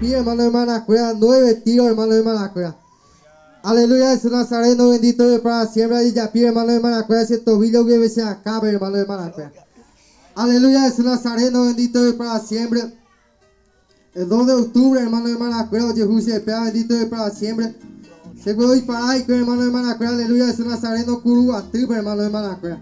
Yapir, hermano, hermana, cuida 9 tiros, hermano, hermana, cuida. Aleluya, Jesús Nazareno, bendito es para siempre. Y Yapir, hermano, hermana, cuida ese tobillo que se acabe, hermano, hermana, cuida. Aleluya, Jesús Nazareno, bendito es para siempre. El 2 de octubre, hermano, hermana, cuida, Jesús se pega, bendito es para siempre. Se puede disparar y hermano, hermana, cuida. Aleluya, Jesús Nazareno, Curuba, triple, hermano, hermana, cuida.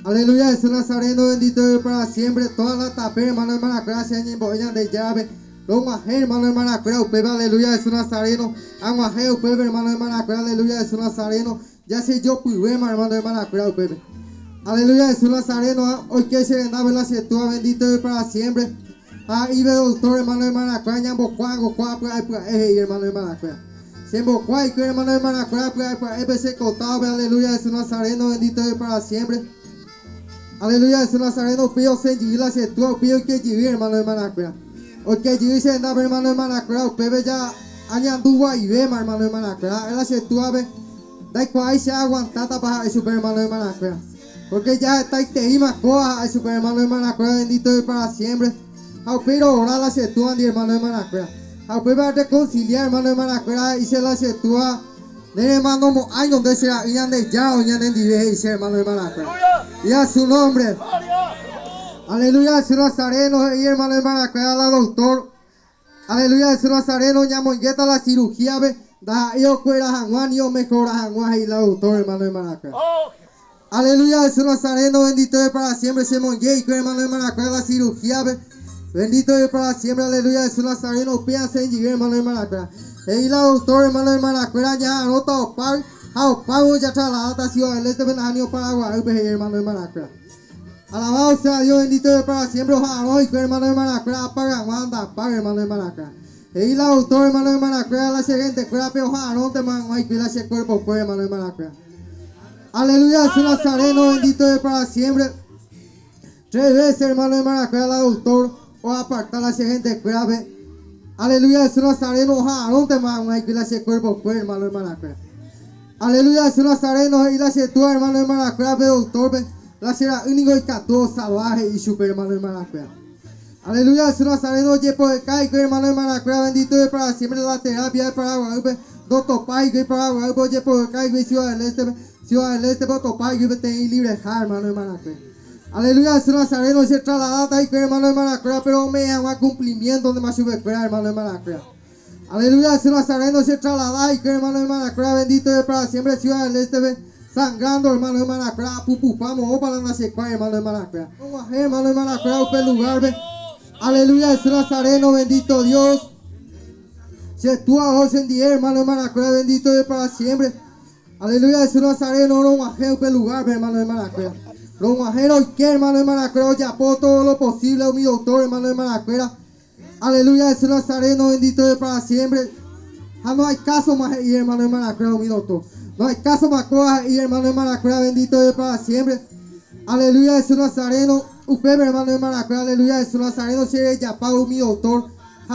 Aleluya, Jesús Nazareno, bendito es para siempre. Toda la tapera, hermano, hermana, gracias, en de llave. Los majes, hermano, hermana, upebe, aleluya, Jesús Nazareno. Aguaje, upebe, hermano, hermana, aleluya, Jesús Nazareno. Ya sé yo, puibema, hermano, hermana, upebe. Aleluya, Jesús Nazareno. Hoy que se vendaba la cietúa, bendito es para siempre. Ibe, doctor, hermano, hermana, ñambo, cuango, hermano, hermana, siempre, hermano, hermana, se cotado, aleluya, Jesús Nazareno, bendito es para siempre. Aleluya, Jesús Nazareno, pido sentir la cietúa, pido que vivir, hermano, hermana, hoy que vivir se vendaba, hermano, hermana, upebe ya, añandúa y vema, hermano, hermana, la cietúa, da cual se aguantada para el super hermano, hermana, porque ya está y te ima coa al super hermano, hermana, bendito es para siempre. Pero orar la cietúa, hermano, hermana, a reconciliar, hermano, hermana, y se la cietúa. De hermano, ay, donde sea, y ande ya, o ya de dice, hermano, hermana, y a su nombre. Aleluya, Jesús Nazareno, y hermano, hermana, la doctor. Aleluya, Jesús Nazareno, ñamongueta la cirugía, ve, da yo cuera janguán, yo mejora janguán, y la doctor, hermano, hermana, aleluya, Jesús Nazareno, bendito es para siempre, se mongue, y hermano, hermana, la cirugía, ve. Bendito es para siempre, aleluya, Jesús Nazareno, pídase en llegar, hermano, hermana, y la doctor, hermano, hermana, ya anota o pago, ya trasladada, ciudad del este, venanio, Paraguay, hermano, hermana, alabado sea Dios, bendito es para siempre, ojalá, y hermano, hermana, paga, manda, paga, hermano, hermana, y la doctor, hermano, hermana, la siguiente, pero ojalá, no te mango, y cuida ese cuerpo, pues, hermano, hermana, aleluya, Jesús Nazareno, bendito es para siempre. 3 veces, hermano, hermana, la doctor, o apartar la gente grave. Aleluya, Jesús Nazareno, no te mango, y cuida ese cuerpo, pues, hermano, hermana, aleluya, Jesús Nazareno, y la cietúa, hermano, hermana, doctor, la será único y cató, salvaje y super, hermano, hermana, aleluya, Jesús Nazareno, yepo de caico, hermano, hermana, bendito es para siempre la terapia de Paraguay, doctor Paico y Paraguay, yepo de caico y ciudad del este, doctor Paico y te libre, hermano, hermana, aleluya, Jesús Nazareno, se trasladada y hermano, hermana, pero me haga cumplimiento de más sube, hermano, hermana, aleluya, Jesús Nazareno, se trasladada y hermano, hermana, bendito es para siempre, ciudad del este, sangrando, hermano, hermana, pupupamos, o para la secuá, hermano, hermana, hermano, hermana, upel lugar, aleluya, Jesús Nazareno, bendito Dios, se tú a José en día, hermano, hermana, bendito es para siempre, aleluya, Jesús Nazareno, no guajeo, upel lugar, hermano, hermana, los guajeros y que, hermano, hermana, ya por todo lo posible, mi doctor, hermano, hermana, aleluya, Jesús Nazareno, bendito es para siempre. No hay caso más, y hermano, hermana, mi doctor. No hay caso más cosas, y hermano, hermana, bendito es para siempre. Aleluya, Jesús Nazareno, usted, hermano, hermana, aleluya, Jesús Nazareno, se ya pago mi doctor.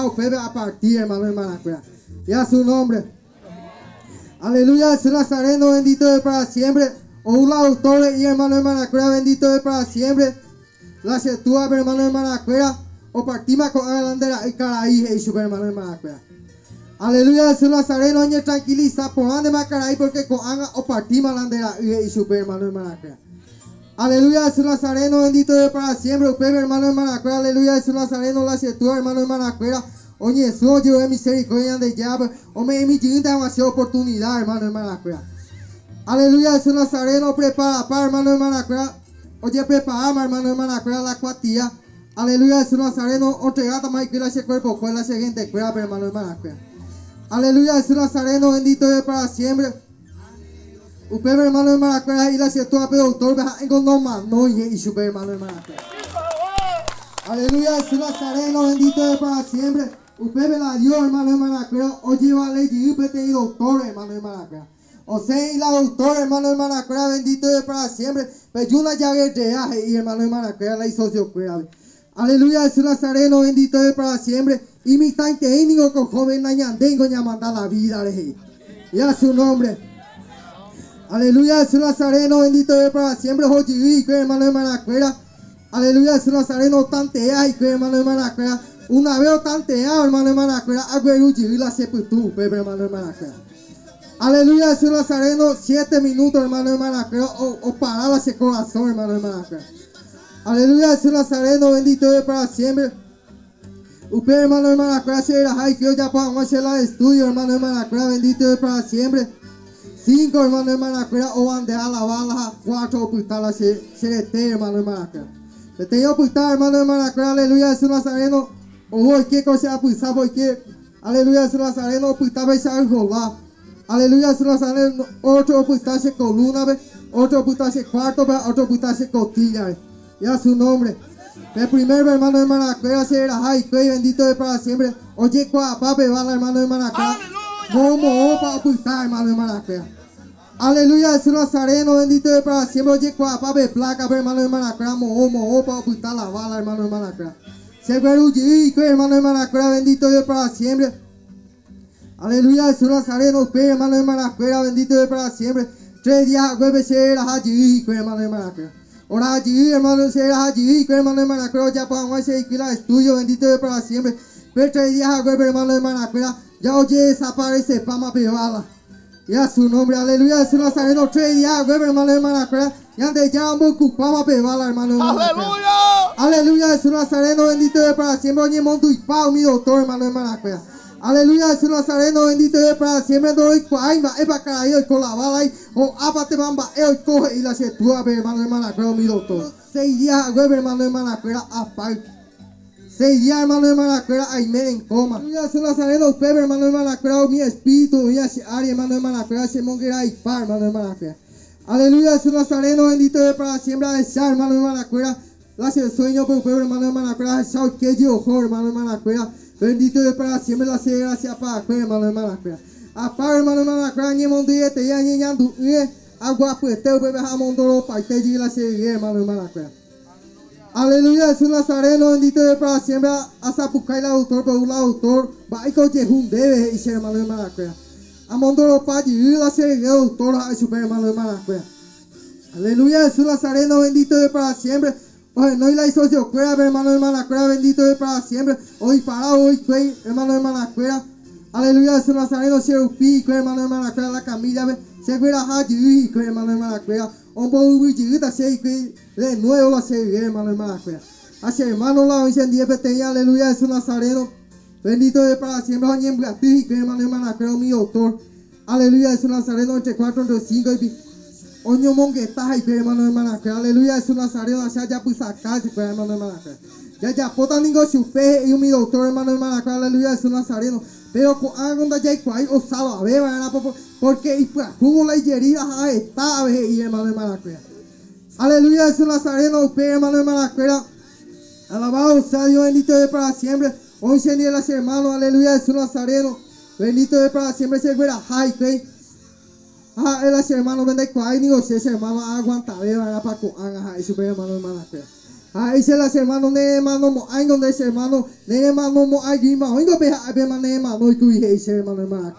Usted a partir, hermano, hermana, y a su nombre. Aleluya, Jesús Nazareno, bendito es para siempre. O la doctora y hermano, hermana, bendito es para siempre. La cietúa, hermano, hermana, o partimos con la bandera y caraí, y su hermano, hermana, aleluya, Jesús Nazareno, y tranquiliza, por ande más caraí, porque con anga o partimos la bandera y su hermano, hermana, aleluya, Jesús Nazareno, bendito es para siempre. Usted, hermano, hermana, aleluya, Jesús Nazareno, la cietúa, hermano, hermana, oye, eso yo de misericordia de llave, o me emitió demasiada oportunidad, hermano, hermana, aleluya, Jesús Nazareno, prepara, para, hermano, hermana, oye, preparamos, hermano, hermana, la cuatía. Aleluya, Jesús Nazareno, entregata más que ese cuerpo, con la siguiente, hermano, hermana, aleluya, Jesús Nazareno, bendito es para siempre. Usted, hermano, hermana, y la cietúa, doctor, no más, no, y su hermano, hermana, aleluya, Jesús Nazareno, bendito es para siempre. Usted me la dio, hermano, hermana, oye, vale, y usted te doctor, hermano, hermana, o sea, y la doctora, hermano, hermana, bendito es para siempre. Pero yo una llave de y hermano, hermana, la hizo socio, aleluya, Jesús Nazareno, bendito es para siempre. Y mi tan técnico con joven nañandengo ñamanda la vida, y a su nombre. Aleluya, Jesús Nazareno, bendito es para siempre. Jochi, hermano, hermana, aleluya, Jesús Nazareno, tantea y hermano, hermana, Una vez tanteado, hermano, hermana, que agueruji y la sepultura, hermano, hermana, que. Aleluya, Jesús Nazareno, 7 minutos, hermano, hermana, que o paraba ese corazón, hermano, hermana, que. Aleluya, Jesús Nazareno, bendito es para siempre. Usted, hermano, hermana, que hace la high, que yo ya puedo hacer la estudio, hermano, hermana, que bendito es para siempre. 5, hermano, hermana, que o van de alabarla, 4, ocultarla, se detiene, hermano, hermana, que. Se te dio ocultar, hermano, hermana, que aleluya, Jesús Nazareno. O que cosa pulsar porque aleluya Jesús Nazareno pultaba ese rolar. Aleluya Jesús Nazareno otro pultarse columna, otro pultarse cuarto, otro pultarse costilla. Y a su nombre. El primero hermano hermana que hacer ay que bendito es para siempre. Oye cuá pape bala hermano hermana que. Como para pultar hermano hermana que. Aleluya Jesús Nazareno bendito es para siempre. Oye cuá pape placa hermano hermana que. Como para pultar la bala hermano hermana que. Segueruji, hermano, hermana, que bendito Dios para siempre. Aleluya, Jesús Nazareno, hermano, hermana, que bendito Dios para siempre. 3 días, jueves, será allí, hermano, hermana, que. Ahora allí, hermano, será allí, hermano, hermana, que ya podemos hacer que la estudio, bendito Dios para siempre. Pero 3 días, jueves, hermano, hermana, que ya oye, desaparece, pama, pebala. Y a su nombre, aleluya, Jesús Nazareno, 3 días, jueves, hermano, hermana, que ya de ya un pama, pebala, hermano, hermana. Aleluya. Aleluya, Jesús Nazareno, bendito es para siempre. Oye, monto y pao, mi doctor, hermano, hermana. Aleluya, Jesús Nazareno, bendito es para siempre. Doy cuaima, es para caer y con la bala y o apate bamba, y coge y la se tú, hermano, hermana, mi doctor. 6 días, hermano, hermana, aparte. 6 días, hermano, hermana, ahí me en coma. Aleluya, Jesús Nazareno, usted, hermano, hermana, mi espíritu, mi área, hermano, hermana, se monguera y par, hermano, hermana. Aleluya, Jesús Nazareno, bendito es para siempre. Esa, hermano, hermana, hace el sueño por pueblo, hermano, hermana, esa que yo, hermano, hermana, bendito es para siempre. La se gracia para hermano, hermana, apá, hermano, hermana, ni mundo y te ya ni ñandu, agua pues te bebe jamón dolo para te y la se hermano, hermana, aleluya, Jesús Nazareno, bendito es para siempre. Hasta buscar el autor, por un autor, va y coche un debe, y hermano, hermana, Amondoro para y la se autor, a su hermano, hermana, aleluya, Jesús Nazareno, bendito es para siempre. Oye, no y la hizo yo, hermano, hermana, bendito es para siempre. Hoy para hoy, hermano, hermana, aleluya, Jesús Nazareno, se upi, hermano, hermana, la camilla, se cuera haji, hermano, hermana, un poco ubichita, se de nuevo la se hermano, hermana, así, hermano, la encendía, peteña, aleluya, Jesús Nazareno, bendito es para siempre. Oye, en Brasil, hermano, hermana, mi doctor, aleluya, Jesús Nazareno, entre 4 entre 5 y Oño mongueta y hermano, hermana, aleluya, Jesús Nazareno, ya pues sacar, hermano, hermana, ya pota ningo chupe y mi doctor, hermano, hermana, aleluya, Jesús Nazareno, pero con algo de ya cual osaba a ver, porque y pues como la herida está y hermano, hermana, aleluya, Jesús Nazareno, hermano, hermana, alabado sea Dios, bendito es para siempre. Hoy se ni las hermanos, aleluya, Jesús Nazareno, bendito es para siempre, se fuera high, el hermano vende cuál ni ese hermano aguanta para con su hermano, hermana, ese las hermano ne hermano mo ay donde ese hermano ne hermano mo ay gima oigo be ne hermano y tu ese hermano, hermana,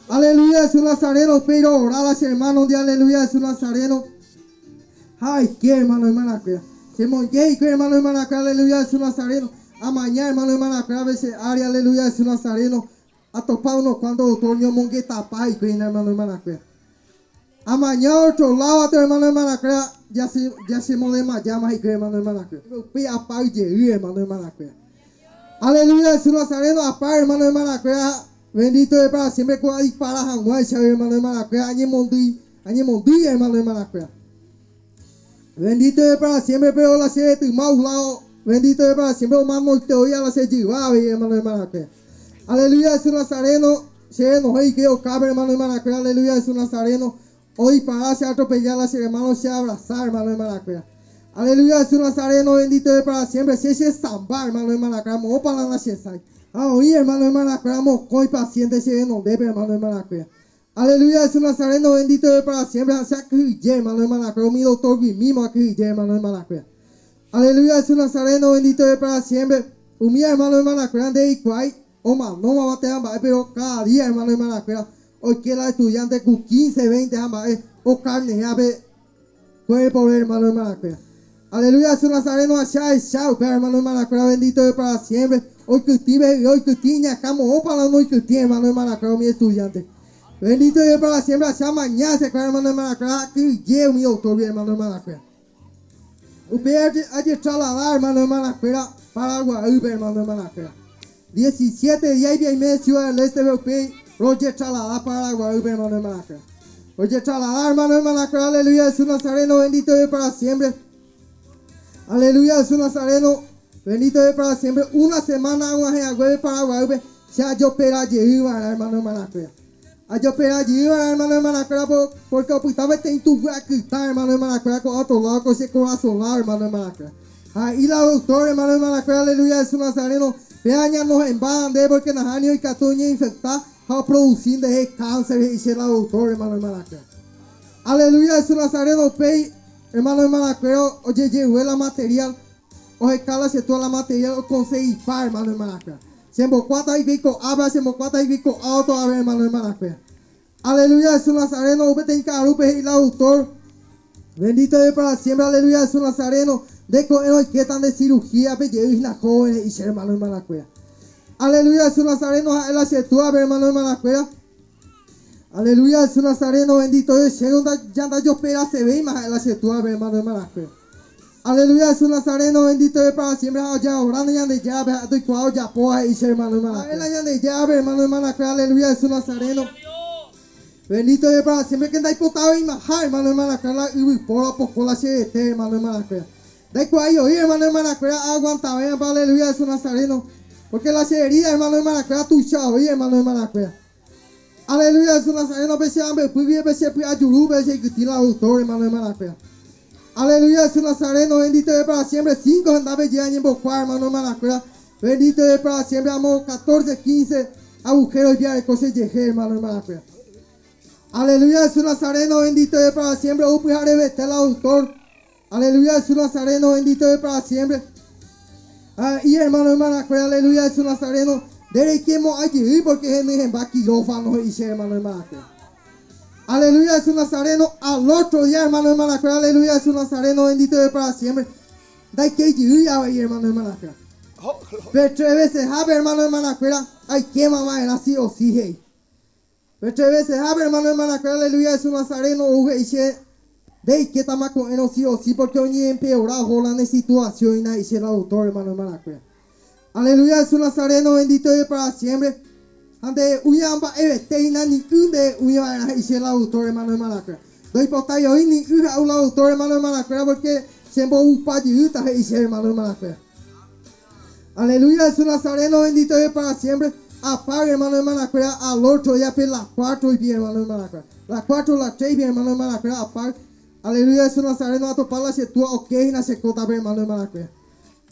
aleluya, Jesús Nazareno, pero orar las hermanos de aleluya, Jesús Nazareno, ay qué hermano, hermana, se monje que hermano, hermana, aleluya, Jesús Nazareno, a mañana hermano, hermana, a veces área, aleluya, Jesús Nazareno, a topar uno cuando otoño mongue tapa y hermano, hermana, amanhã otro lado, hermano, hermana, ya se modema llama y hermano, hermana, a par de hermano, hermana, aleluya, Jesús Nazareno, a par, hermano, hermana, bendito es para siempre, con ahí para jamás, hermano, hermana, añe mondí, hermano, hermana, bendito es para siempre, pero la serie de tu mau lado, bendito es para siempre, o más te oía la serie de hermano, hermana, aleluya, Jesús Nazareno, se nos hay que cabe, hermano, hermana, aleluya, Jesús Nazareno, hoy para se atropellar a hermano, se abrazar, hermano, hermana, aleluya, Jesús Nazareno, bendito es para siempre, se zambar, hermano, hermana, o para la nación, oí, hermano, hermana, muy paciente, se no debe, hermano, hermana, aleluya, Jesús Nazareno, bendito es para siempre, se acríe, hermano, hermana, mi doctor, mi mismo acríe, hermano, hermana, aleluya, Jesús Nazareno, bendito es para siempre, mi hermano, hermana, grande y cuay. Oma, no me va a tener, pero cada día, hermano, hermana, hoy que la estudiante con 15, 20, o carne, ya ve, puede poner, hermano, hermana, Aleluya, Jesús Nazareno, allá y chao, hermano, hermana, bendito es para siempre. Hoy que usted, acamo, para no que usted, hermano, hermana, mi estudiante. Bendito es para siempre, allá mañana, se hermano, hermana, que llevo mi doctor, hermano, hermana. Usted hay que trasladar, hermano, hermana, para Guadalupe, hermano, hermana. 17 días y medio, ciudad del este europeo, Roger trasladar para Guadalupe, hermano, hermana. Roger trasladar, hermano, hermana, aleluya, Jesús Nazareno, bendito es para siempre. Aleluya, Jesús Nazareno, bendito es para siempre. Una semana, una gente para Guadalupe, ya yo espera allí, hermano, hermana. Yo espera allí, hermano, hermana, porque estaba en tu gritar, hermano, hermana, con otro lado, con ese corazón, hermano, hermana. Y la doctora, hermano, hermana, aleluya, Jesús Nazareno, veáñanos en bande, porque en años y catoña infectada, produciendo cáncer, y se la doctora, hermano, hermana. Aleluya, Jesús Nazareno, hermano, hermana, oye, llegó la material, oye, cala, se toda la material, conseguí par, hermano, hermana. Se embocata y vico, abra, se embocata y vico, auto, a ver, hermano, hermana. Aleluya, Jesús Nazareno, usted en carupe y la autor. Bendito es para siempre, aleluya, Jesús Nazareno. De que están de cirugía, y la joven y hermano, hermana. Aleluya, Jesús Nazareno, él hace tu, a ver, hermano, hermana. Aleluya, Jesús Nazareno, bendito es. Ya yo espera, se ve, más él hace tu, a ver, hermano, hermana. Aleluya, Jesús Nazareno, bendito es para siempre. Ya orando, ya de llave, estoy cuadro, ya poa, y hermano, hermana. Él ya de llave, hermano, hermana. Aleluya, Jesús Nazareno. Bendito es para siempre. Que andai potado y maja, hermano, hermana. Y por poco la se hermano, hermana. Da cual yo, hermano, hermana. Aguanta, aleluya, Jesús Nazareno. Porque la herida, hermano, hermana. Tu chao, hermano, hermana. Aleluya, Jesús Nazareno. Pese a hambre, pues bien, pese a yuru, pese que tiene la autor, hermano, hermana. Aleluya, Jesús Nazareno, bendito es para siempre. 5 andaba ya en Bocuar, hermano, hermana. Bendito es para siempre, amor. 14, 15 agujeros ya de cosas de hermano, hermana. Aleluya, Jesús Nazareno, bendito es para siempre. Upujare vestel autor. Aleluya, Jesús Nazareno, bendito es para siempre. Y hermano, hermana, aleluya, Jesús Nazareno. Derequemos allí porque es va quirófano y hermano, hermana. Aleluya, Jesús Nazareno, al otro día, hermano, hermana, aleluya, Jesús Nazareno, bendito es para siempre. Da que ir ahí, hermano, hermana. Pero 3 veces, hermano, hermana, hay que mamá era así o sí, hey. Pero 3 veces, hermano, hermana, aleluya, Jesús Nazareno, dice, de que estamos con él sí o sí, porque hoy empeorado la situación y nadie se la autor, hermano, hermana. Aleluya, Jesús Nazareno, bendito es para siempre. Ande uyamba eveteina ni unde uyana hice la autor, hermano, hermana. Doy por yo ni uja la autor, hermano, hermana, porque siempre upa yuta hice, hermano, hermana. Aleluya, Jesús Nazareno, bendito es para siempre. Apaga, hermano, hermana, al otro día, las 4 y bien, hermano, hermana. Las 4, las 3, bien, hermano, hermana, apaga. Aleluya, Jesús Nazareno, a topar la setua, ok, na se cota, hermano, hermana.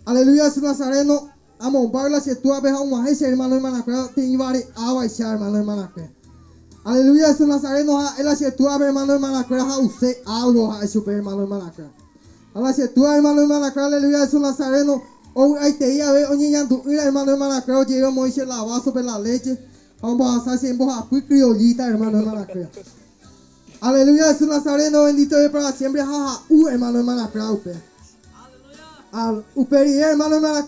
Aleluya, Jesús Nazareno. Amo, barla si tú ves a un maestro, hermano, hermana, te llevaré a baixar, hermano, hermana. Aleluya, Jesús Nazareno, él si tú ves, hermano, hermana, a usted algo, a super, hermano, hermana. Aleluya, si tú, hermano, hermana, aleluya, Jesús Nazareno, o ahí te iba a ver, oye, ya tú, hermano, hermana, llega Moisés lavado sobre la leche, vamos a hacer siempre a criollita, hermano, hermana. Aleluya, Jesús Nazareno, bendito es para siempre, jaja, hermano, hermana, usted. Uperi, hermano, hermana,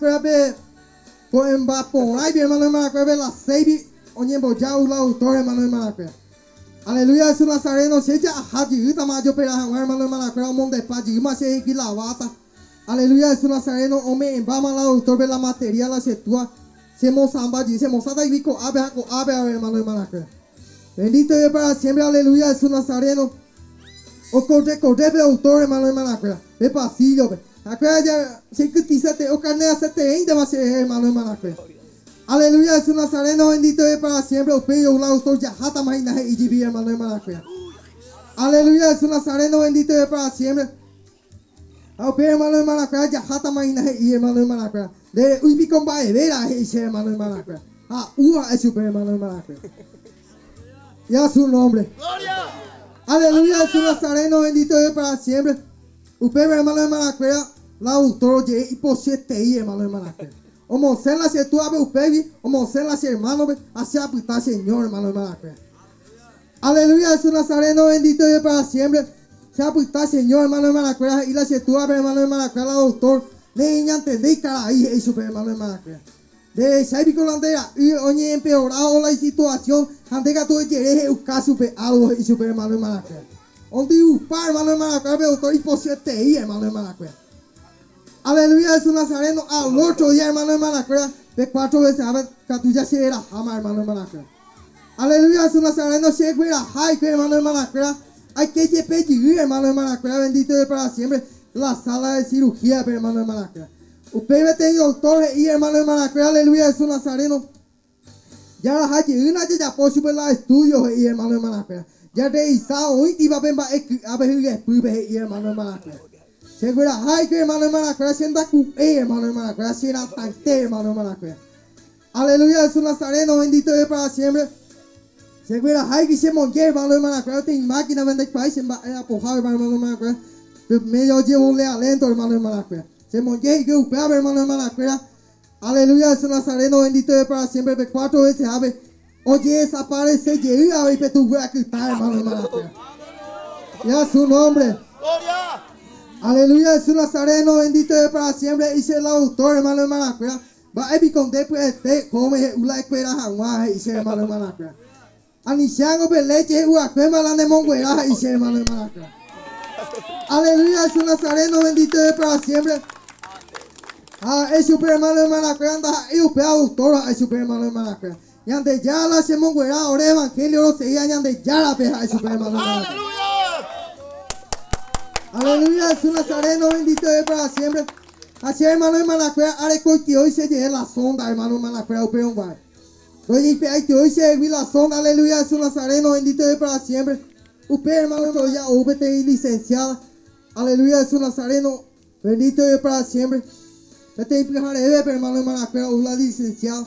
pues en vapor, ay, hermano, hermana, la 6, oye, ya un autor, hermano, hermana. Aleluya, Jesús Nazareno, si ella haji, tamayo, pero hermano, hermana, un monte de paji, más se que la bata. Aleluya, Jesús Nazareno, hombre, en vama la autor, ve la material, la setua, se mozamba, se mozada y vico, ave, hermano, hermana. Bendito es para siempre, aleluya, Jesús Nazareno. O corre, autor, hermano, hermana, ve pasillo, ve. Acá ya se cutizate o carne hacete ainda más hermano, hermana. Aleluya, Jesús Nazareno, bendito es para siempre. O peyo un autor ya jata maina y jibi, hermano, hermana. Aleluya, Jesús Nazareno, bendito es para siempre. O peyo, hermano, hermana, ya jata maina y hermano, hermana. De uy con vera ese hermano, hermana. Uha es super hermano, hermana. Ya su nombre. Aleluya, Jesús Nazareno, bendito es para siempre. Usted, hermano, hermana, la autor y por 7 hermano, hermana. O mocela se tú abre usted, o mocela se hermano, hacia apitar, Señor, hermano, hermana. Aleluya, Jesús Nazareno, bendito es para siempre. sea puta señor hermano hermana cuera y la setua hermano hermana cuera doctor niña entendí cara ahí es super hermano hermana cuera de sai bicolandera y oye empeorado la situación ante que tú llegues un caso pe algo y super hermano hermana cuera onde o par hermano hermana cuera doctor y posible ahí hermano hermana cuera aleluya Jesús Nazareno al otro día hermano hermana cuera de 4 veces a ver que tú ya se era jamás hermano hermana cuera aleluya Jesús Nazareno se cuera hay que hermano hermana cuera hay que pedir, hermano, hermana, bendito de para siempre, la sala de cirugía, hermano, hermana. Usted me tiene doctores y hermano, hermana, aleluya, Jesús Nazareno. Ya las hay una ya por su la estudios y hermano, hermana. Ya te hizo hoy y va a ver y hermano, hermana. Segura, hay que hermano, hermana, haciendo hermano, hermana, haciendo tante, hermano, hermana. Aleluya, Jesús Nazareno, bendito de para siempre. Segura hay que se monje hermano hermana cueva tem máquina vende país en apojado hermano hermana cueva medio llevo un alento hermano hermana cueva se monje que upea hermano hermana cueva aleluya Jesús Nazareno bendito de para siempre de 4 veces ave oye desaparece llega a ver tu voy a quitar hermano hermana cueva ya su nombre aleluya Jesús Nazareno bendito de para siempre dice el autor hermano hermana cueva va a con después te come una escuela jamás dice hermano hermana cueva Anishango peleche uaquema la nemonguera y se hermano hermana. Aleluya Jesús Nazareno bendito de para siempre. Es super hermano hermana anda y upea doctora es super hermano hermana. Yande ya la se monguera ahora evangelio lo seguía yande ya la peja es super hermano hermana. Aleluya Jesús Nazareno bendito de para siempre. Así hermano hermana are coitio y se lleve la sonda hermano hermana upea un bar. Oye, hoy se vi la sonda, aleluya, Jesús Nazareno, bendito de para siempre. Usted, hermano, ya UPTI licenciada, aleluya, Jesús Nazareno, bendito de para siempre. Este implicaré, hermano, hermana, una licenciada,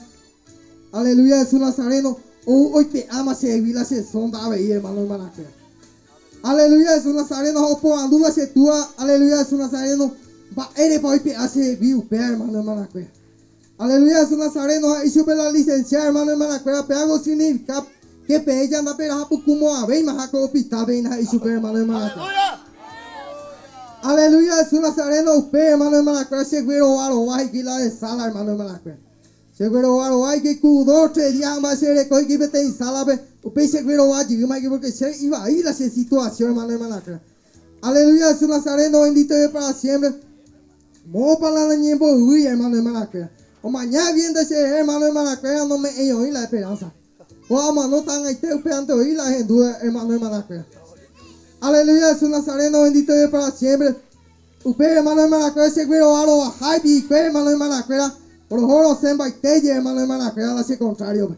aleluya, Jesús Nazareno, hoy te ama, se vi la sonda, hermano, hermana, aleluya, Jesús Nazareno, o por andula se tua, aleluya, Jesús Nazareno, va, eres para hoy te hace vi, usted, hermano, hermana, aleluya, Jesús Nazareno, y super la licenciada, hermano, hermana, algo significa que ella anda pera como a ver, más a hospital, ven y super hermano, hermana. Aleluya, Jesús Nazareno, usted, hermano, hermana, seguro a lo guay que la de sala, hermano, hermana. Seguro a lo guay que cudo 3 días más se recoge que vete en sala, usted seguro va a llegar, porque se iba a ir a esa situación, hermano, hermana. Aleluya, Jesús Nazareno, bendito de para siempre. Mo para la niña, hermano, hermana. O mañana viene ese hermano hermana cueva no me he oído la esperanza. O ama no tan ahí te esperando oír la gente hermano hermana cueva. Aleluya Jesús Nazareno bendito de para siempre. Usted hermano hermana cueva seguro a lo hype y hermano hermana cueva. Por lo joro se embaitelle hermano hermana cueva hace contrario.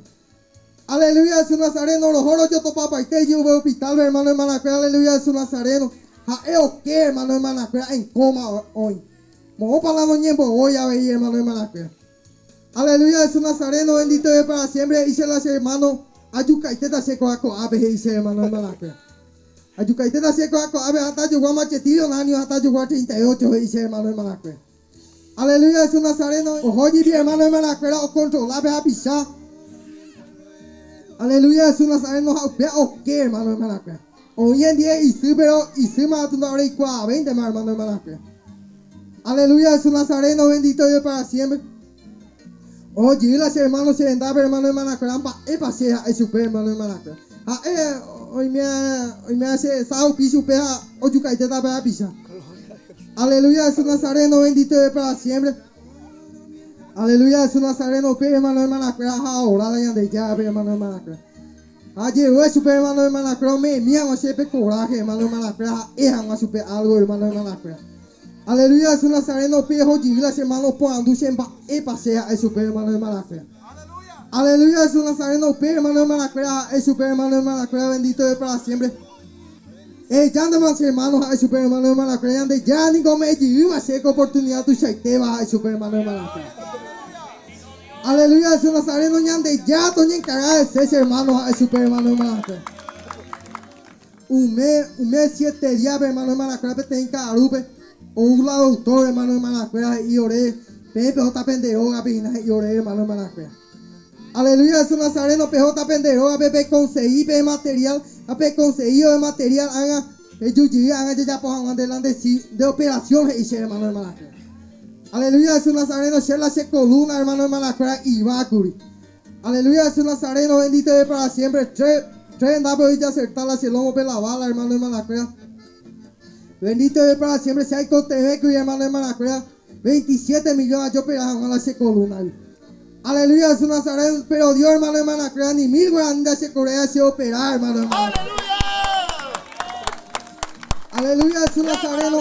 Aleluya Jesús Nazareno los joros yo topa baitelle hubo hospital hermano hermana cueva. Aleluya Jesús Nazareno. O que hermano hermana cueva en coma hoy. Mo para la noche voy a ver hermano hermana cueva. Aleluya Jesús Nazareno bendito de para siempre dice las hermanos ayucaiteta seco ako abe dice hermano hermana ayucaiteta seco ako abe hasta yo guama chetillo años hasta yo 38 dice hermano hermana aleluya Jesús Nazareno oye bien hermano hermana o controlable a pisar aleluya Jesús Nazareno o qué hermano hermana hoy en día y sí pero y sí más tú no habrá igual 20 hermano hermana aleluya Jesús Nazareno bendito de para siempre. Oye, las hermanos se vendaba hermano hermana caramba, pasea es super hermano hermana. Hoy me hace sao piso pea, oye caite da pea pisa. Aleluya, Jesús Nazareno bendito de para siempre. Aleluya, Jesús Nazareno, hermano hermana, ahora ya de ya hermano hermana. Ayer super hermano hermana, me vamos a hacer coraje hermano hermana, vamos a super algo hermano hermana. Aleluya, Jesús Nazareno, pejo y las hermanos por anduchen pasea es super hermano hermana. Aleluya, Jesús Nazareno, hermano hermana, es super hermano hermana, bendito de para siempre. Ya andaban hermanos, es super hermano hermana, ya ni como y una seca oportunidad tu shaite va es super hermano hermana. Aleluya, Jesús Nazareno, ya toña encargada de ser hermano, es super hermano hermana. Un mes 7 días hermano hermana, te en carupe. O un doctor hermano hermana y oré Pepe J penderoga y oré hermano hermana aleluya Jesús Nazareno PJ penderoga Pepe conseguí material Pepe conseguido de material haga Ellos llegan ya por delante de operación y hermano hermana. Aleluya, Jesús Nazareno, Shela se columna, hermano hermana, y va a cubrir. Aleluya, Jesús Nazareno, bendito es para siempre. Tres andamos y acertar la lomo por la bala, hermano hermana. Bendito es para siempre. Si hay Cotebeco y hermano hermana, 27 millones yo pero a la columna. Aleluya, Jesús Nazareno, pero Dios, hermano hermana, ni mil grandes se Corea se operar, hermano hermana. Aleluya, Jesús Nazareno.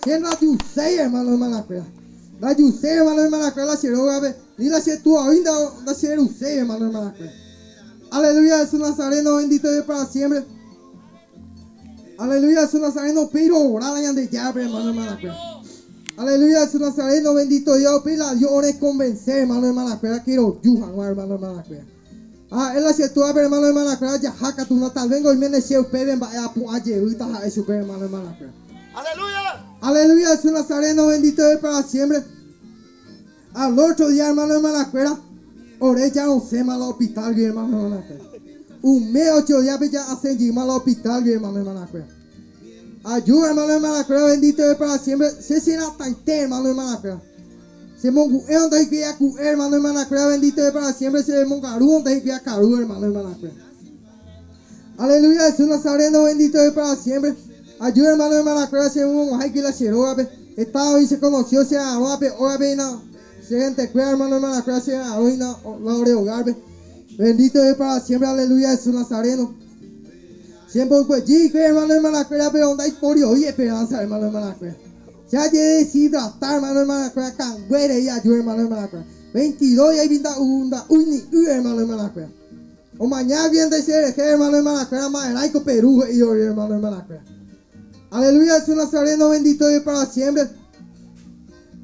Siendo la Yusei, hermano hermana, la Yusei, hermano hermana, la Cheroga, ni la Chetua, ainda la Cherusei, hermano hermana. Aleluya, Jesús Nazareno, bendito es para siempre. Aleluya, Jesús Nazareno, pero orar allá de llave, hermano hermana. Aleluya, Jesús Nazareno, bendito Dios, pila Dios ore convencer, hermano hermana, quiero yuhan, hermano hermana. Él la Chetua, hermano hermana, ya jaca tu no tal vengo y me neche ustedes vaya a puaje, ahorita a eso, hermano hermana. Aleluya. Aleluya, Jesús Nazareno, bendito es para siempre. Al otro día, hermano hermana, oré ya no sé mal hospital, hermano hermana. Un mes, 8 días, ya hacen llegar al hospital, hermano hermana. Ayuda, hermano hermana, bendito es para siempre. Se será tan hermano hermana. Se mongu donde que ya cu hermano hermana, bendito es para siempre. Se mongaru donde que ya caru, hermano hermana. Aleluya, Jesús Nazareno, bendito es para siempre. Ayuda, hermano hermana, se mongu hay que la cheroa. Estaba hoy se conoció, se agarró, ahora ven a se gente, hermano hermana, se agarró y la hora de hogar. Bendito es para siempre, aleluya, Jesús Nazareno. Siempre pues, hermano hermana, pero donde hay por hoy esperanza, hermano hermana. Ya llegué a deshidratar, hermano hermana, cangüere y ayuda, hermano hermana. 22 y ahí vinda hermano hermana. O mañana viene de ser, hermano hermana, maeraico Perú y yo, hermano hermana. Aleluya, Jesús Nazareno, bendito es para siempre.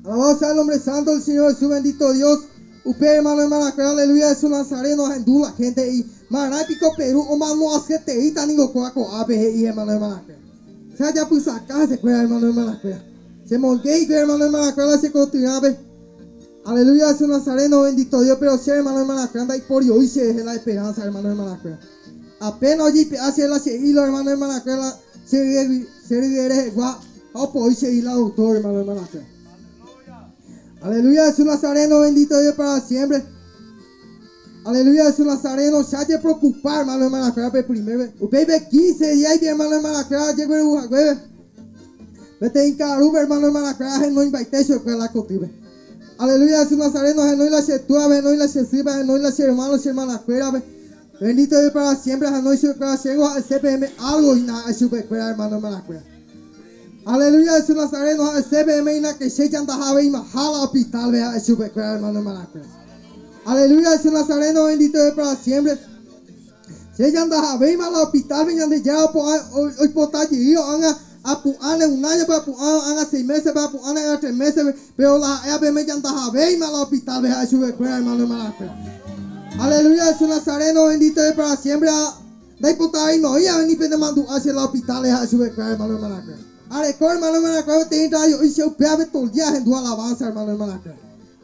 Alabado sea el hombre santo, el Señor Jesús, bendito Dios. Usted, hermano hermana, aleluya, Jesús Nazareno, en la gente y Maraipico Perú, o más no hace teita ni coaco abe y hermano hermana. Se ya pues acá se cuida, hermano hermana. Se molgué y hermano hermana, se continuaba. Aleluya, Jesús Nazareno, bendito Dios, pero si hermano hermana, anda y por hoy se deje la esperanza, hermano hermana. Apenas allí hace la hilo, hermano hermana, se vive guau, o por hoy se hila autor, hermano hermana. Aleluya, Jesús Nazareno, bendito Dios para siempre. Aleluya, Jesús Nazareno, se ha de preocupar, hermano hermana, primero. Usted ve 15 días y hermano hermana, llegó el bujagueve. Vete en Caruba, hermano hermana, no invite yo que la contigo. Aleluya, Jesús Nazareno, no la chetua, no la chesiva, no la hermanos y hermanas, bendito Dios para siempre, no se llego al CPM algo y nada, hermano hermana. Aleluya, Jesús Nazareno, al CPM y nada que se llanta jabe y majala hospital, vea, hermano hermana. Aleluya, Jesús Nazareno, bendito es para siempre. Se llanta jabe y majala hospital, vengan de ya, hoy por allí, a puane un año para puane 6 meses para puane 3 meses, pero la llave me llanta jabe y majala hospital, vea, hermano hermana. Aleluya, Jesús Nazareno, bendito es para siempre. Dai puta y no, ya vení pende mandu hacia el hospital, hermano hermana. Areco, hermano hermana, te entra yo y se upea todo el día en tu alabanza, hermano hermana.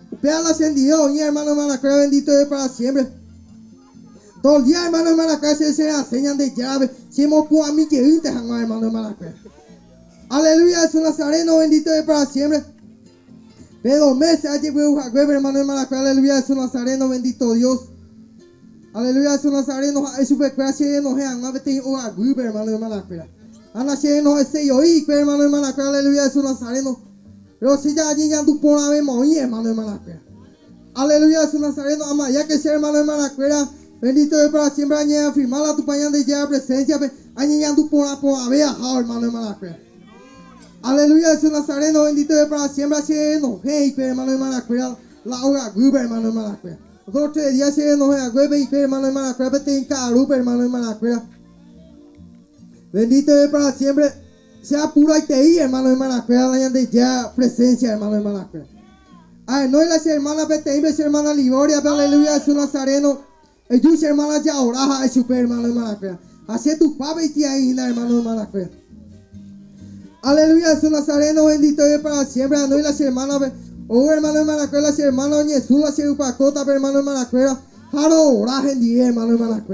Upea la ascendió, y hermano hermana, bendito es para siempre. Todo el día, hermano hermana, se enseñan de llave. Si mo pu a mí que irte, hermano hermana. Aleluya, Jesús Nazareno, bendito es para siempre. Pero meses allí hermano hermana, aleluya, Jesús Nazareno, bendito Dios. Aleluya, Jesús Nazareno, es super gracia, no es a vete o a hermano hermana. Ana se no es yo y hermano hermana, aleluya, Jesús Nazareno. Pero si ya allí ya tu por la memoria, hermano hermana. Aleluya, Jesús Nazareno, ama ya que sea hermano hermana, bendito es para siempre, añade afirmar la tu paña de ya presencia, añade tu por la vea, hermano hermana. Aleluya, Jesús Nazareno, bendito es para siempre, así no, hey, hermano hermana, la hora gruba, hermano hermana. 2 o 3 días se no es gruba y hermano hermana, vete en carupa, hermano hermana. Bendito es para siempre. Sea pura y te y hermano hermana. De ya presencia, hermano hermana. Ay, no es la hermana Bete y hermana Liboria. Aleluya, Jesús Nazareno. Ellos hermana ya oraja es super hermano hermana. Así tu papá y tía hija, hermano hermana. Aleluya, Jesús Nazareno. Bendito es para siempre. No es la hermana. Oh hermano hermana. La hermana Jesús la hermana hermana. Jaro oraje en día, hermano hermana.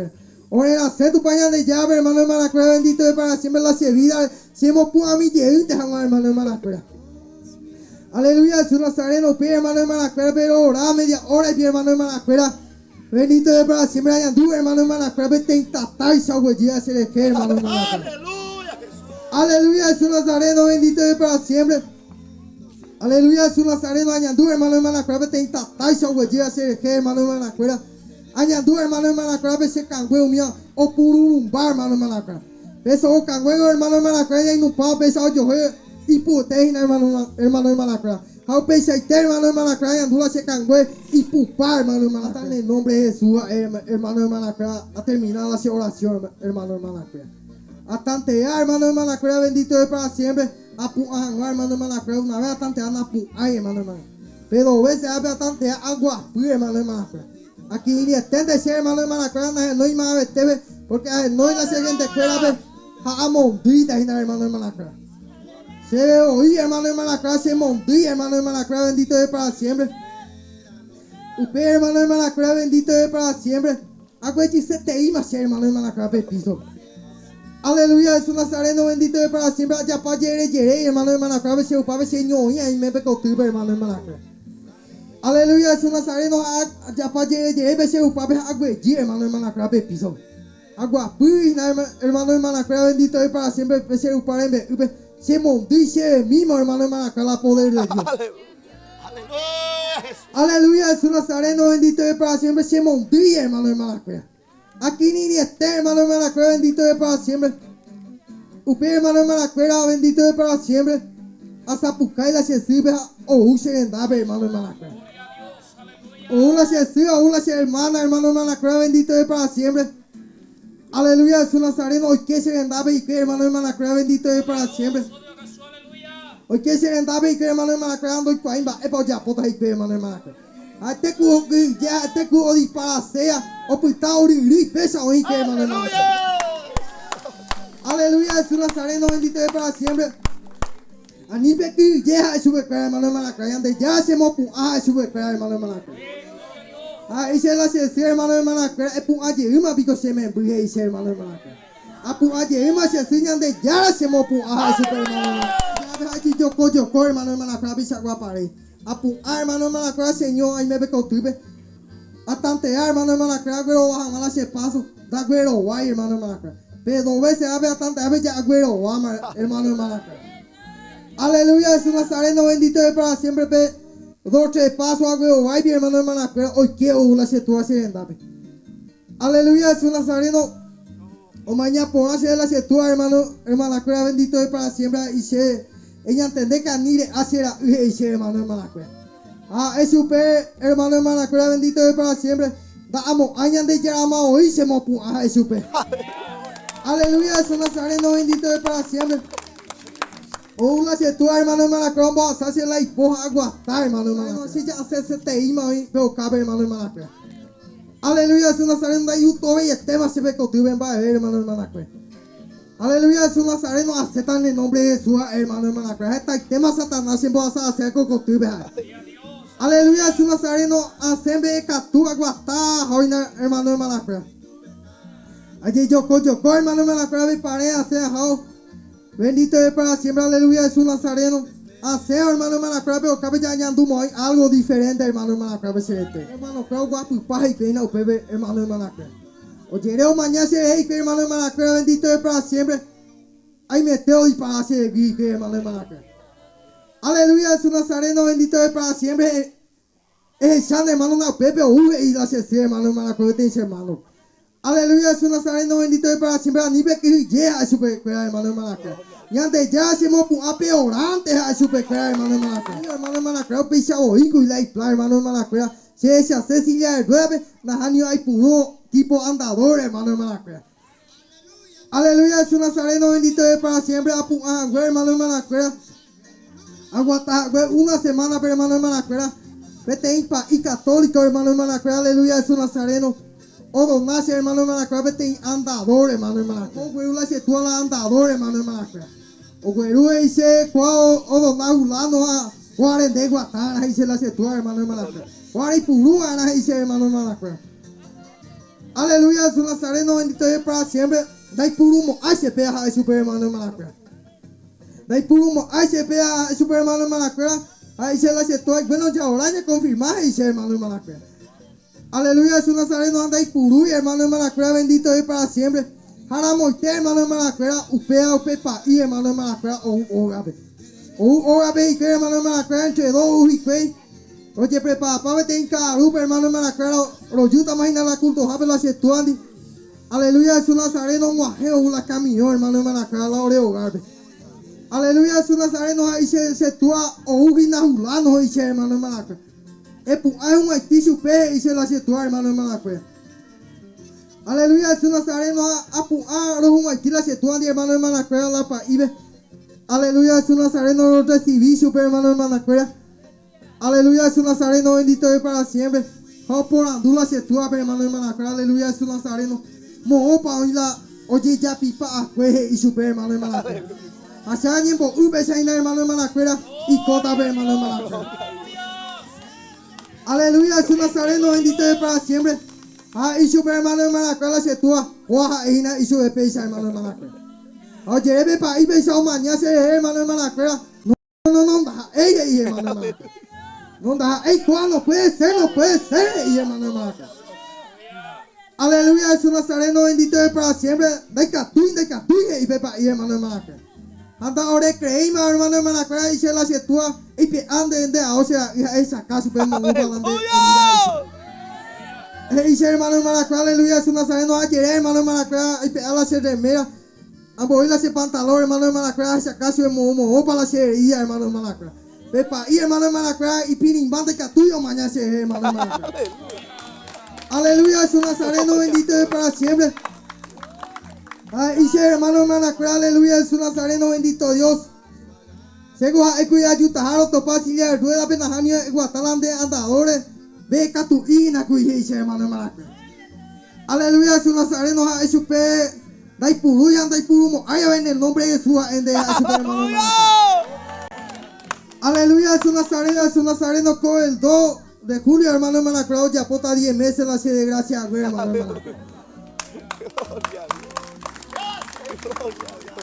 Ora, sé tu pañal de llave, hermano, hermana, crea, bendito es para siempre la vida. Si hemos puesto a mi te hermano, hermana, crea. Aleluya, Jesús Nazareno, pide, hermano, hermana, crea, pero ora media hora y pide, hermano, hermana, crea. Bendito es para siempre, allá tú, hermano, hermana, crea, vete en tatá y sahuellía, se le quede, hermano, hermana, crea. Aleluya, Jesús Nazareno, bendito es para siempre. Aleluya, Jesús Nazareno, añandú, hermano, hermana, crea, vete en tatá y sahuellía, se le quede, hermano, hermana, crea. Añandú, hermano, hermana, crea, vete cangueo mío, o pururumbar, hermano, hermana, crea. Beso o cangueo, hermano, hermana, crea, y no pa, beso yo, y puteina, hermano, hermana, crea. How pesa hermano, hermana, crea, añandú, la se cangueo, y pupar, hermano, hermana, crea. En el nombre de Jesús, hermano, hermana, crea, ha terminado la oración, hermano, hermana, crea. A tantear, hermano, hermana, crea, bendito es para siempre. A puangar, hermano, hermana, crea, una vez a tantear, a puay, hermano, hermana. Pero veces a tantear agua, hermano, hermana, crea. Aquí ni estende ser, hermano, hermana, crea, no hay más vete, porque no hay la siguiente crea, a mondita, hermano, hermana, crea. Se oí, hermano, hermana, crea, se mondí, hermano, hermana, crea, bendito es para siempre. Upe, hermano, hermana, crea, bendito es para siempre. Agüechi se te iba a ser, hermano, hermana, crea, piso. Aleluya, Jesús Nazareno, bendito es para siempre. Allá para yere, hermano, hermana, crea, se upaba, se ñoía y me pecotuba, hermano, hermana, crea. Aleluya, Jesús Nazareno, allá para yere, se upaba, agüechi, hermano, hermana, crea, piso. Aguapuy, hermano, hermana, crea, bendito es para siempre. Se upaba, se mondice mismo, hermano, hermana, crea, la poder de Dios. Aleluya, Jesús Nazareno, bendito es para siempre. Se mondice, hermano, hermana, crea. Aquí ni esté, hermano, hermana, crea, bendito es para siempre. Upe, hermano, hermana, crea, bendito es para siempre. Hasta Pucay la se sirve o userendabe, hermano, hermana, crea. O la se sirve, o la se hermana, hermana, crea, bendito es para siempre. Aleluya, Jesús Nazareno, hoy que se rendabe y que, hermano, hermana, crea, bendito es para siempre. Hoy que se rendabe y que, hermano, hermana, crea, ando y cuaimba, epa, ya, pota y que, hermano, hermana, crea. Te cuo ya te cuo di para sea o puta ori pesa hoy que hermano. Aleluya, Jesús Nazareno, bendito es para siempre. Ani pe que ya sube para hermano, hermana, ande ya se mo pu sube para hermano, hermana. Ese la se hermano, hermana, pu aje uma pico se me buhe ese hermano, hermana. Apu aje uma se enseñan de ya se mo pu sube hermano. Ya aquí yo hermano, hermana, bisa guapare. Apu hermano, hermana, crea, Señor, ahí me ve contigo. A tantear, hermano, hermana, crea, güero, baja mala se paso. Da güero, guay, hermano, hermana, crea. Pero veces a ver a tantear, ya güero, guay, hermano, hermana, crea. Aleluya, Jesús Nazareno, bendito es para siempre, pe. 2, 3 pasos a güero, guay, hermano, hermana, crea. Hoy quiero una se tú hace en dape. Aleluya, Jesús Nazareno. O mañana por hacer la se tú, hermano, hermana, crea, bendito es para siempre. Y se. Ella entiende que ni le hace la hermano, hermana, crea. Es super, hermano, hermana, crea, bendito es para siempre. Damos, añan de llama hoy se mo pu es super. Aleluya, Jesús Nazareno, bendito es para siempre. O la se tu hermano, hermana, crea, vamos a hacer la hipoja aguantar, hermano, hermana. No, si ya se te ima hoy, pero cabe, hermano, hermana, crea. Aleluya, Jesús Nazareno, da YouTube y el tema se ve contigo en va a ver, hermano, hermana, crea. Aleluya, Jesús Nazareno, aceptan el nombre de Jesús, hermano, hermana, crea. Esta tema Satanás siempre vas a hacer con contigo, aleluya, Jesús Nazareno, haceme catu aguatá, joina, hermano, hermana, crea. Allí yo, hermano, hermana, crea, mi pareja, hacer, bendito es para siempre, aleluya, Jesús Nazareno. Hacer, hermano, hermana, crea, pero cabe ya añandumo hay algo diferente, hermano, hermana, crea, hermano, crea, guapo, paja y que no, hermano, hermana, crea. Oye, mañana se hey, que hermano, hermana, crea, bendito es para siempre. Ahí meteo y para seguir, que hermano, hermana, crea. Aleluya, Jesús Nazareno, bendito es para siempre. Es el hermano, una pepe, y la se hermano, hermana, crea, te hermano. Aleluya, Jesús Nazareno, bendito es para siempre. A nivel que llega a super crea, hermano, hermana, crea. Y antes ya se mo a peorante a super crea, hermano, hermana, crea. Hermano, hermana, crea, pisa oigo y la isla, hermano, hermana, crea. Se hace si ya el 9, la año hay puro tipo andador, hermano, hermana, crea. Aleluya, Jesús Nazareno, bendito es para siempre. Hermano, hermana, crea. Aguanta, una semana, pero hermano, hermana, crea. Vete y católico, hermano, hermana, crea. Aleluya, Jesús Nazareno. O donace, hermano, hermana, crea. Vete andador, hermano, hermana, crea. O güey, la se tú a la andador, hermano, hermana, crea. O güey, dice, o donar ulano a guarende guatana, dice la se tú, hermano, hermana, crea. Guarda y purú, dice, hermano, hermana, crea. Aleluya, Jesús Nazareno, bendito es para siempre. Dai purumo, ay se pega a super hermano Malacuera. Dai purumo, ay se pega a super hermano Malacuera. Ahí se la aceptó. Bueno, ya ahora ya confirmás, dice hermano Malacuera. Aleluya, Jesús Nazareno, anda y purú, hermano Malacuera, bendito es para siempre. Jaramoite, hermano Malacuera, upea, upepa, y hermano Malacuera, o gabe. O gabe, y que hermano Malacuera, entre dos, y que. Oye, prepara, para meter en carupa, hermano Malacuera, royuta, imagina la culto, jabe la aceptó, aleluya, Jesús Nazareno, guajeo, una camión, hermano Malacuera, la oreo, gabe. Aleluya, Jesús Nazareno, ahí se tua, o ugina hulano, dice hermano Malacuera. Hay un haiticio pe y se la aceptó, hermano Malacuera. Aleluya, Jesús Nazareno, un haití la aceptó, hermano Malacuera, la pa ibe. Aleluya, Jesús Nazareno, lo recibí, super hermano Malacuera. Aleluya, Jesús Nazareno, bendito es para siempre. Por andula aceptó, hermano Malacuera. Aleluya, Jesús Nazareno. Moho pa oíla, oye ya pipa acueje y super hermano Malacuera. Hacia alguien por ubesaina, hermano Malacuera, y cota, hermano Malacuera. Aleluya, Jesús Nazareno, bendito es para siempre. Y super hermano Malacuera se tua. Oaja, ina y su pesa, hermano Malacuera. Oye, ebe pa y pesa mañana se hermano Malacuera. No, ella y hermano Malacuera. No, no puede ser, y hermano Malacuera. Aleluya, Jesús Nazareno, bendito es para siempre. De catuy, y pepa y hermano Malacuera. Anda ore creíma, hermano Malacuera, y se la aceptó. Y pe ande, o sea, esa casa, pero no dice hermano Malacuera, aleluya, Jesús Nazareno, ayer hermano Malacuera, y pe a la remera. Ambos la pantalón, hermano Malacuera, esa casa, mo para la sería, hermano Malacuera. Pepa y hermano Malacuera, y pinimbante catuyo, mañana se hermano Malacuera. Aleluya, Jesús Nazareno, bendito es para siempre. Y hermano Malacuera, aleluya, Jesús Nazareno, bendito Dios. Sego a cuidar yutaharo topa silla rueda penajania guatalande andadores. Ve catu ina cuide, hermano Malacuera. Aleluya, Jesús Nazareno, a su pe. Dai puruyan, dai purumo. Ay, en el nombre de Jesús, en de a su hermano Malacuera. Aleluya, Jesús Nazareno, con el 2 de julio, hermano Malacuera, ya pota 10 meses la de gracia, hermano Malacuera.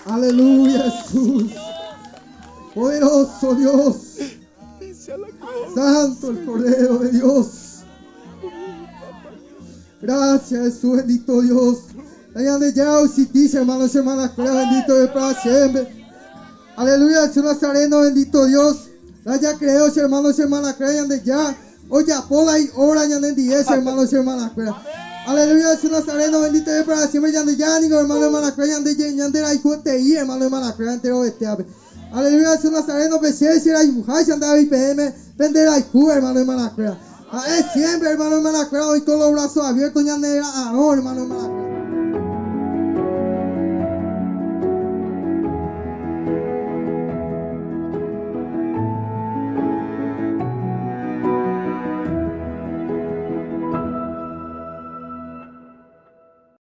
Aleluya, Jesús. Poderoso Dios. Santo el Cordero de Dios. Gracias, Jesús, bendito Dios. Allá de ya, si dice, hermanos y hermanas, bendito es para siempre. Aleluya, Jesús Nazareno, bendito Dios. Ya creo, hermanos y hermanas, crean de ya. Oye, pola y ora, ya en 10, hermanos y hermanas, aleluya, Jesús Nazareno, bendito es para siempre. Ya de ya, digo, hermano y hermanas, crean de ya, de la hijuete y hermano y hermanas, crean entero este ave. Aleluya, Jesús Nazareno, pese si era dibujar, si andaba y PM, vender la hijuete, hermano y hermanas, crean. Es siempre, hermano y hermanas, crean hoy con los brazos abiertos, ya de la hermano y hermanas,